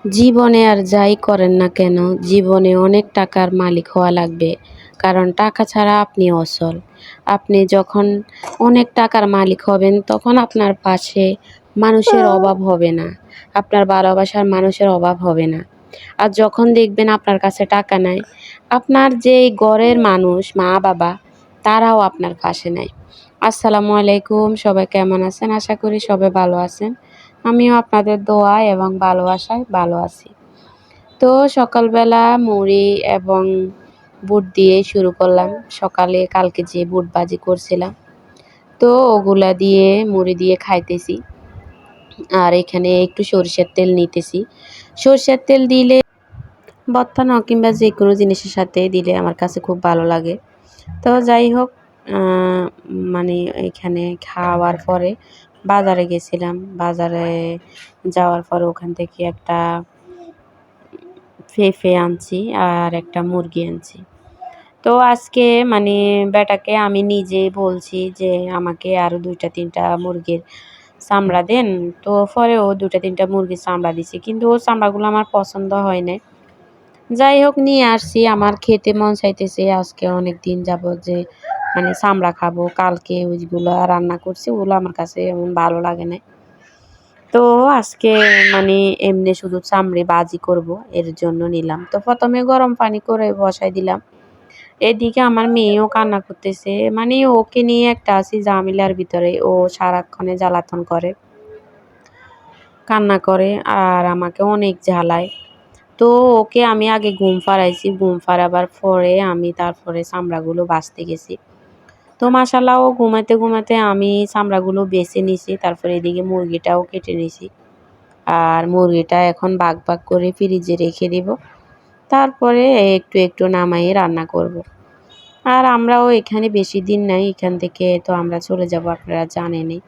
জীবনে আর যাই করেন না কেন, জীবনে অনেক টাকার মালিক হওয়া লাগবে। কারণ টাকা ছাড়া আপনি অচল। আপনি যখন অনেক টাকার মালিক হবেন, তখন আপনার পাশে মানুষের অভাব হবে না। আপনার ভালোবাসার মানুষের অভাব হবে না। আর যখন দেখবেন আপনার কাছে টাকা নাই, আপনার যেই ঘরের মানুষ, মা-বাবা, তারাও আপনার পাশে নাই। আসসালামু আলাইকুম। সবাই কেমন আছেন? আশা করি সবাই ভালো আছেন। আমিও আপনাদের দোয়া এবং ভালোবাসায় ভালো আছি। তো সকালবেলা মুড়ি এবং বুট দিয়ে শুরু করলাম। সকালে কালকে যে বুট ভাজি করছিলাম, তো ওগুলা দিয়ে মুড়ি দিয়ে খাইতেছি। আর এখানে একটু সরিষার তেল নিতেছি। সরিষার তেল দিলে ভর্তা না কিংবা যে কোনো জিনিসের সাথে দিলে আমার কাছে খুব ভালো লাগে। তো যাই হোক, মানে এখানে খাওয়ার পরে বাজারে গেছিলাম। বাজারে যাওয়ার পরে ওখান থেকে একটা পেঁপে আনছি আর একটা মুরগি আনছি। তো আজকে মানে বেটাকে আমি নিজে বলছি যে আমাকে আরও 2টা-3টা মুরগির চামড়া দেন। তো পরে ও 2টা-3টা মুরগির চামড়া দিছে, কিন্তু ওর চামড়াগুলো আমার পছন্দ হয় নাই। যাই হোক, নিয়ে আসছি। আমার খেতে মন চাইতেছে আজকে অনেক দিন যাবত যে মানে চামড়া খাবো। কালকে ওইগুলো রান্না করছি, ওগুলো আমার কাছে এমন ভালো লাগে না। তো আজকে মানে এমনি শুধু চামড়ে ভাজি করব, এর জন্য নিলাম। তো প্রথমে গরম পানি করে বসাই দিলাম। এদিকে আমার মেয়েও কান্না করতেছে। মানে ওকে নিয়ে একটা আছি ঝামেলার ভিতরে। ও সারাক্ষণে জ্বালাতন করে, কান্না করে আর আমাকে অনেক জ্বালায়। তো ওকে আমি আগে ঘুম পাড়াইছি। ঘুম পাড়াবার পরে আমি তারপরে চামড়াগুলো বাছতে গেছি। তো মাশাআল্লাহ ও ঘুমাতে ঘুমাতে আমি চামড়াগুলো বেছে নিছি। তারপরে এদিকে মুরগিটাও কেটে নিছি। আর মুরগিটা এখন ভাগ ভাগ করে ফ্রিজে রেখে দিব। তারপরে একটু একটু নামাইয়ে রান্না করব। আর আমরাও এখানে বেশি দিন নাই, এখান থেকে তো আমরা চলে যাব, আপনারা জানেনই।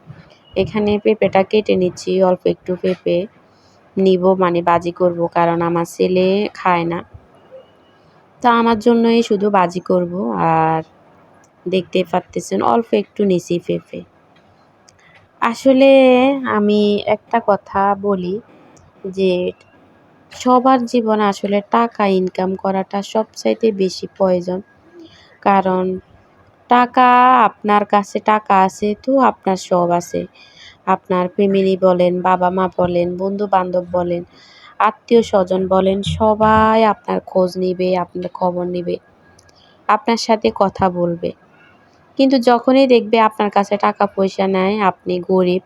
এখানে পেঁপেটা কেটে নিচ্ছি। অল্প একটু পেঁপে নিব, মানে ভাজি করব, কারণ আমার ছেলে খায় না। তা আমার জন্যই শুধু ভাজি করব। আর দেখতে পারতেছেন অল্প একটু নিছি পেঁপে। আসলে আমি একটা কথা বলি যে সবার জীবনে আসলে টাকা ইনকাম করাটা সবচাইতে বেশি প্রয়োজন। কারণ টাকা, আপনার কাছে টাকা আছে তো আপনার সব আছে। আপনার ফ্যামিলি বলেন, বাবা-মা বলেন, বন্ধু-বান্ধব বলেন, আত্মীয়-স্বজন বলেন, সবাই আপনার খোঁজ নিবে, আপনার খবর নিবে, আপনার সাথে কথা বলবে। কিন্তু যখনই দেখবে আপনার কাছে টাকা পয়সা নাই, আপনি গরিব,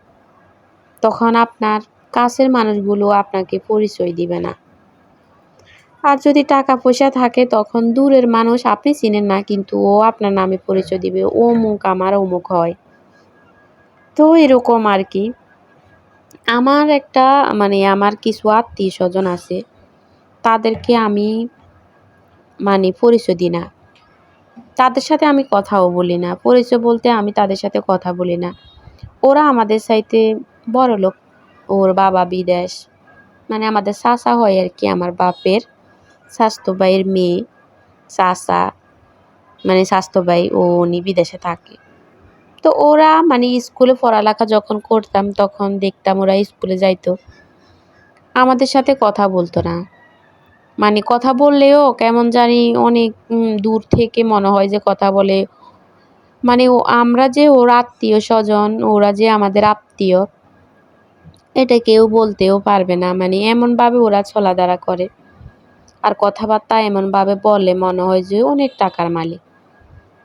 তখন আপনার কাছের মানুষগুলো আপনাকে পরিচয় দিবে না। আর যদি টাকা পয়সা থাকে, তখন দূরের মানুষ আপনি চিনেন না, কিন্তু ও আপনার নামে পরিচয় দিবে, অমুক আমার অমুক হয়। তো এরকম আর কি। আমার একটা মানে আমার কিছু আত্মীয় স্বজন আছে, তাদেরকে আমি মানে পরিচয় দিই না। তাদের সাথে আমি কথাও বলি না। পরিচয় বলতে আমি তাদের সাথে কথা বলি না। ওরা আমাদের চাইতে বড়লোক। ওর বাবা বিদেশ, মানে আমাদের চাচা হয় আর কি, আমার বাপের স্বাস্থ্য ভাইয়ের মেয়ে। চাচা মানে স্বাস্থ্য ভাই, উনি বিদেশে থাকে। তো ওরা মানে স্কুলে পড়ালেখা যখন করতাম, তখন দেখতাম ওরা স্কুলে যাইতো, আমাদের সাথে কথা বলতো না। মানে কথা বললেও কেমন জানি অনেক দূর থেকে মনে হয় যে কথা বলে। মানে আমরা যে ওর আত্মীয় স্বজন, ওরা যে আমাদের আত্মীয়, এটা কেউ বলতেও পারবে না। মানে এমনভাবে ওরা চলাফেরা করে আর কথাবার্তা এমনভাবে বলে, মনে হয় যে অনেক টাকার মালিক।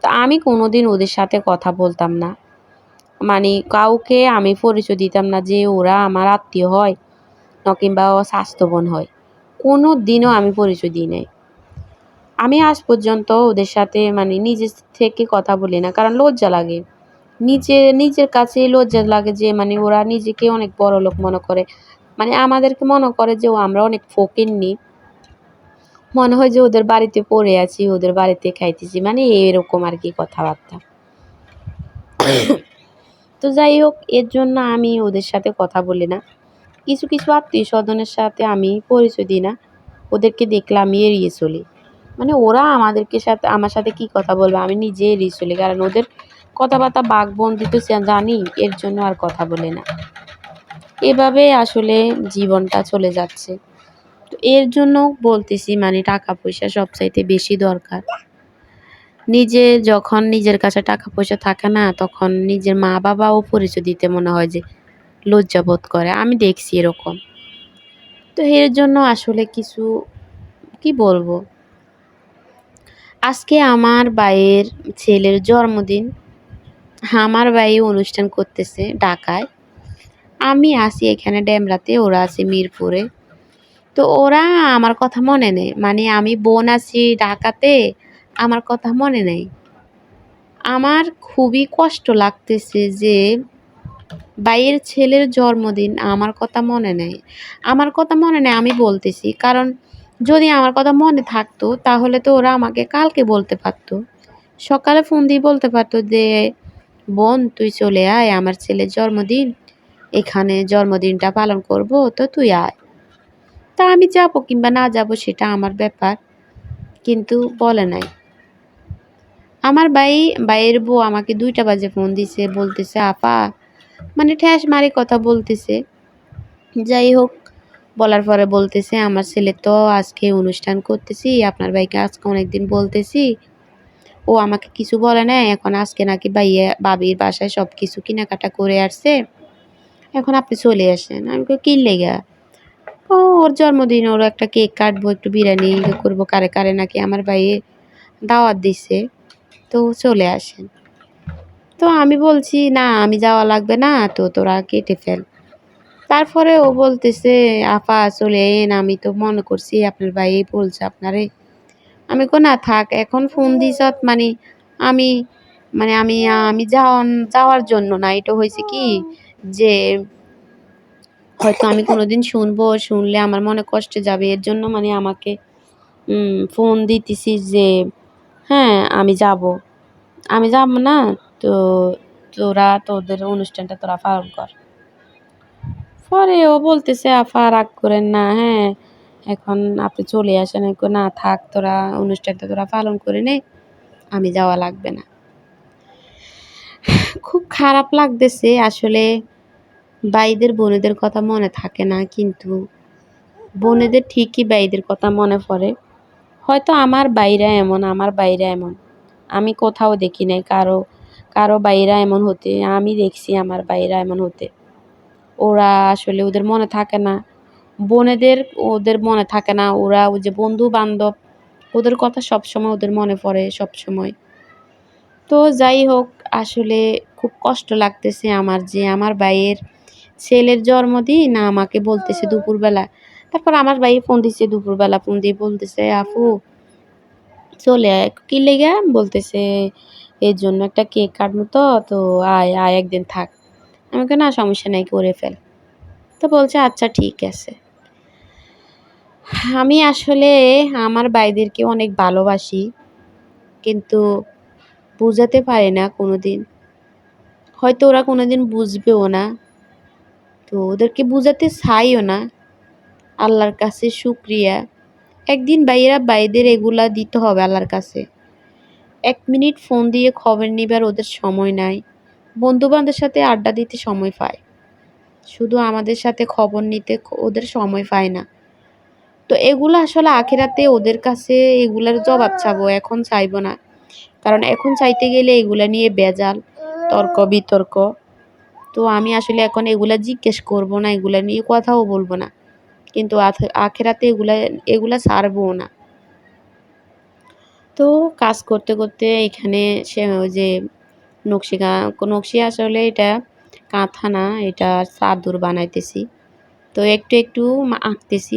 তো আমি কোনোদিন ওদের সাথে কথা বলতাম না। মানে কাউকে আমি পরিচয় দিতাম না যে ওরা আমার আত্মীয় হয় কিংবা স্বাস্থ্য বোন হয়। কোনো দিনও আমি পরিচয় দিই নাই। আমি আজ পর্যন্ত ওদের সাথে মানে নিজের থেকে কথা বলি না, কারণ লজ্জা লাগে। নিজের কাছেই লজ্জা লাগে যে মানে ওরা নিজেকে অনেক বড় লোক মনে করে। মানে আমাদেরকে মনে করে যে আমরা অনেক ফকিন্নি। মনে হয় যে ওদের বাড়িতে পড়ে আছি, ওদের বাড়িতে খাইতেছি, মানে এরকম আর কি কথাবার্তা। তো যাই হোক, এর জন্য আমি ওদের সাথে কথা বলি না। কিছু কিছু আত্মীয় স্বজনের সাথে আমি পরিচয় দিই না। ওদেরকে দেখলে আমি এড়িয়ে চলি। মানে ওরা আমার সাথে কি কথা বলবে, আমি নিজে এড়িয়ে চলি, কারণ ওদের কথাবার্তা বাকবন্দিত জানি, এর জন্য আর কথা বলি না। এভাবে আসলে জীবনটা চলে যাচ্ছে। তো এর জন্য বলতেছি মানে টাকা পয়সা সবচাইতে বেশি দরকার। নিজে যখন নিজের কাছে টাকা পয়সা থাকে না তখন নিজের মা বাবাও পরিচয় দিতে মনে হয় যে লজ্জা বোধ করে। আমি দেখছি এরকম। তো এর জন্য আসলে কিছু কি বলবো? আজকে আমার ভাইয়ের ছেলের জন্মদিন। আমার ভাই অনুষ্ঠান করতেছে ঢাকায়। আমি আছি এখানে ডেমরাতে, ওরা আছে মিরপুরে। তো ওরা আমার কথা মনে নেই। মানে আমি বোন আছি ঢাকাতে, আমার কথা মনে নেই। আমার খুবই কষ্ট লাগতেছে যে ভাইয়ের ছেলের জন্মদিন, আমার কথা মনে নেই। আমার কথা মনে নেই আমি বলতেছি, কারণ যদি আমার কথা মনে থাকতো তাহলে তো ওরা আমাকে কালকে বলতে পারতো। সকালে ফোন দিয়ে বলতে পারতো যে বোন তুই চলে আয়, আমার ছেলের জন্মদিন, এখানে জন্মদিনটা পালন করব, তো তুই আয়। তা আমি যাবো কিংবা না যাবো সেটা আমার ব্যাপার, কিন্তু বলে নাই। আমার ভাইয়ের বউ আমাকে 2টা বাজে ফোন দিছে, বলতেছে আপা, মানে ঠ্যাস মারি কথা বলতেছে। যাই হোক, বলার পরে বলতেছে আমার ছেলে তো আজকে অনুষ্ঠান করতেছি, আপনার ভাইকে আজকে অনেকদিন বলতেছি, ও আমাকে কিছু বলে নাই। এখন আজকে নাকি ভাবির বাসায় সব কিছু কেনাকাটা করে আসছে, এখন আপনি চলে আসেন। আমি কই কি লেগা? ও ওর জন্মদিন, ওর একটা কেক কাটবো, একটু বিরিয়ানি করবো, কারে কারে নাকি আমার ভাইয়ে দাওয়াত দিছে, তো চলে আসেন। তো আমি বলছি না আমি যাওয়া লাগবে না, তো তোরা কেটে ফেল। তারপরে ও বলতেছে আপা চলেন, আমি তো মনে করছি আপনার ভাই বলছে আপনারে। আমি কই না থাক, এখন ফোন দিছত মানে আমি মানে আমি আমি যাওয়ার জন্য না, এটা হয়েছে কি যে হয়তো আমি কোনোদিন শুনবো, শুনলে আমার মনে কষ্টে যাবে, এর জন্য মানে আমাকে ফোন দিতেছি যে হ্যাঁ আমি যাব না, তো তোরা তোদের অনুষ্ঠানটা তোরা পালন কর। পরে ও বলতেছে আপা রাগ করেন না, হ্যাঁ এখন আপনি চলে আসেন। আমি কই না থাক, তোরা অনুষ্ঠানটা তোরা পালন করে নে, আমি যাওয়া লাগবে না। খুব খারাপ লাগতেছে আসলে। ভাইদের বোনেদের কথা মনে থাকে না, কিন্তু বোনেদের ঠিকই ভাইদের কথা মনে পড়ে। হয়তো আমার ভাইরা এমন আমি কোথাও দেখি নাই কারো ভাইরা এমন হতে। আমি দেখছি আমার ভাইরা এমন হতে। ওরা আসলে ওদের মনে থাকে না। বোনেদের ওদের মনে থাকে না। ওরা ওই যে বন্ধু-বান্ধব, ওদের কথা সবসময় ওদের মনে পড়ে সবসময়। তো যাই হোক, আসলে খুব কষ্ট লাগতেছে আমার যে আমার ভাইয়ের ছেলের জন্মদিন আমাকে বলতেছে দুপুরবেলা। তারপর আমার ভাই ফোন দিছে দুপুরবেলা, ফোন দিয়ে বলতেছে আপু চলে আয়। কি লেগা? বলতেছে এর জন্য একটা কেক কাটবো, তো আয় একদিন থাক। আমি কই না সমস্যা নাই, করে ফেল। তো বলছে আচ্ছা ঠিক আছে। আমি আসলে আমার ভাইদেরকে অনেক ভালোবাসি, কিন্তু বুঝাতে পারি না কোনোদিন। হয়তো ওরা কোনোদিন বুঝবেও না। তো ওদেরকে বুঝাতে চাইও না। আল্লাহর কাছে শুকরিয়া। একদিন ভাইদের এগুলা দিতে হবে আল্লাহর কাছে। 1 মিনিট ফোন দিয়ে খবর নিবার ওদের সময় নাই। বন্ধু-বান্ধবের সাথে আড্ডা দিতে সময় পায়। শুধু আমাদের সাথে খবর নিতে ওদের সময় পায় না। তো এগুলো আসলে আখিরাতে ওদের কাছে এগুলার জবাব চাবো, এখন চাইবো না। কারণ এখন চাইতে গেলে এগুলা নিয়ে ভেজাল, তর্ক-বিতর্ক। তো আমি আসলে এখন এগুলা জিজ্ঞেস করব না, এগুলা নিয়ে কথাও বলবো না। কিন্তু আখিরাতে এগুলা ছাড়বও না। তো কাজ করতে করতে এখানে সে ওই যে নকশি আসলে এটা কাঁথা না, এটা চাদর বানাইতেছি। তো একটু আঁকতেছি।